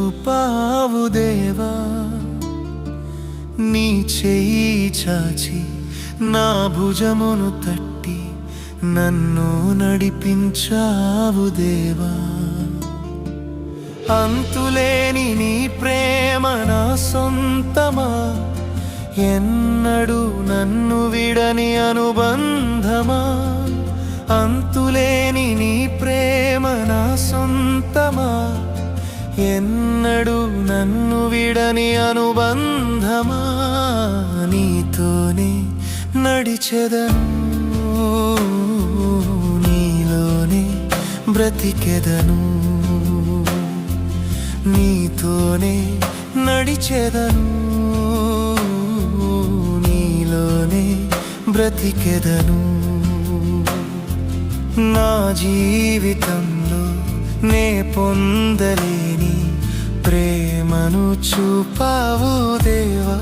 చూపావు దేవా, నీ చేయి చాచి నా భుజమును తట్టి నన్ను నడిపించావు దేవా. అంతులేని నీ ప్రేమ నా సొంతమా, ఎన్నడూ నన్ను విడని అనుబంధమా. అంతులేని నీ ప్రేమ నా సొంతమా, ఎన్నడూ నన్ను విడని అనుబంధమా. నీతోనే నడిచెదను, నీలోనే బ్రతికెదను. నీతోనే నడిచెదను, నీలోనే బ్రతికెదను. నా జీవితంలో నే పొందలేని ప్రేమను చూపావు దేవా.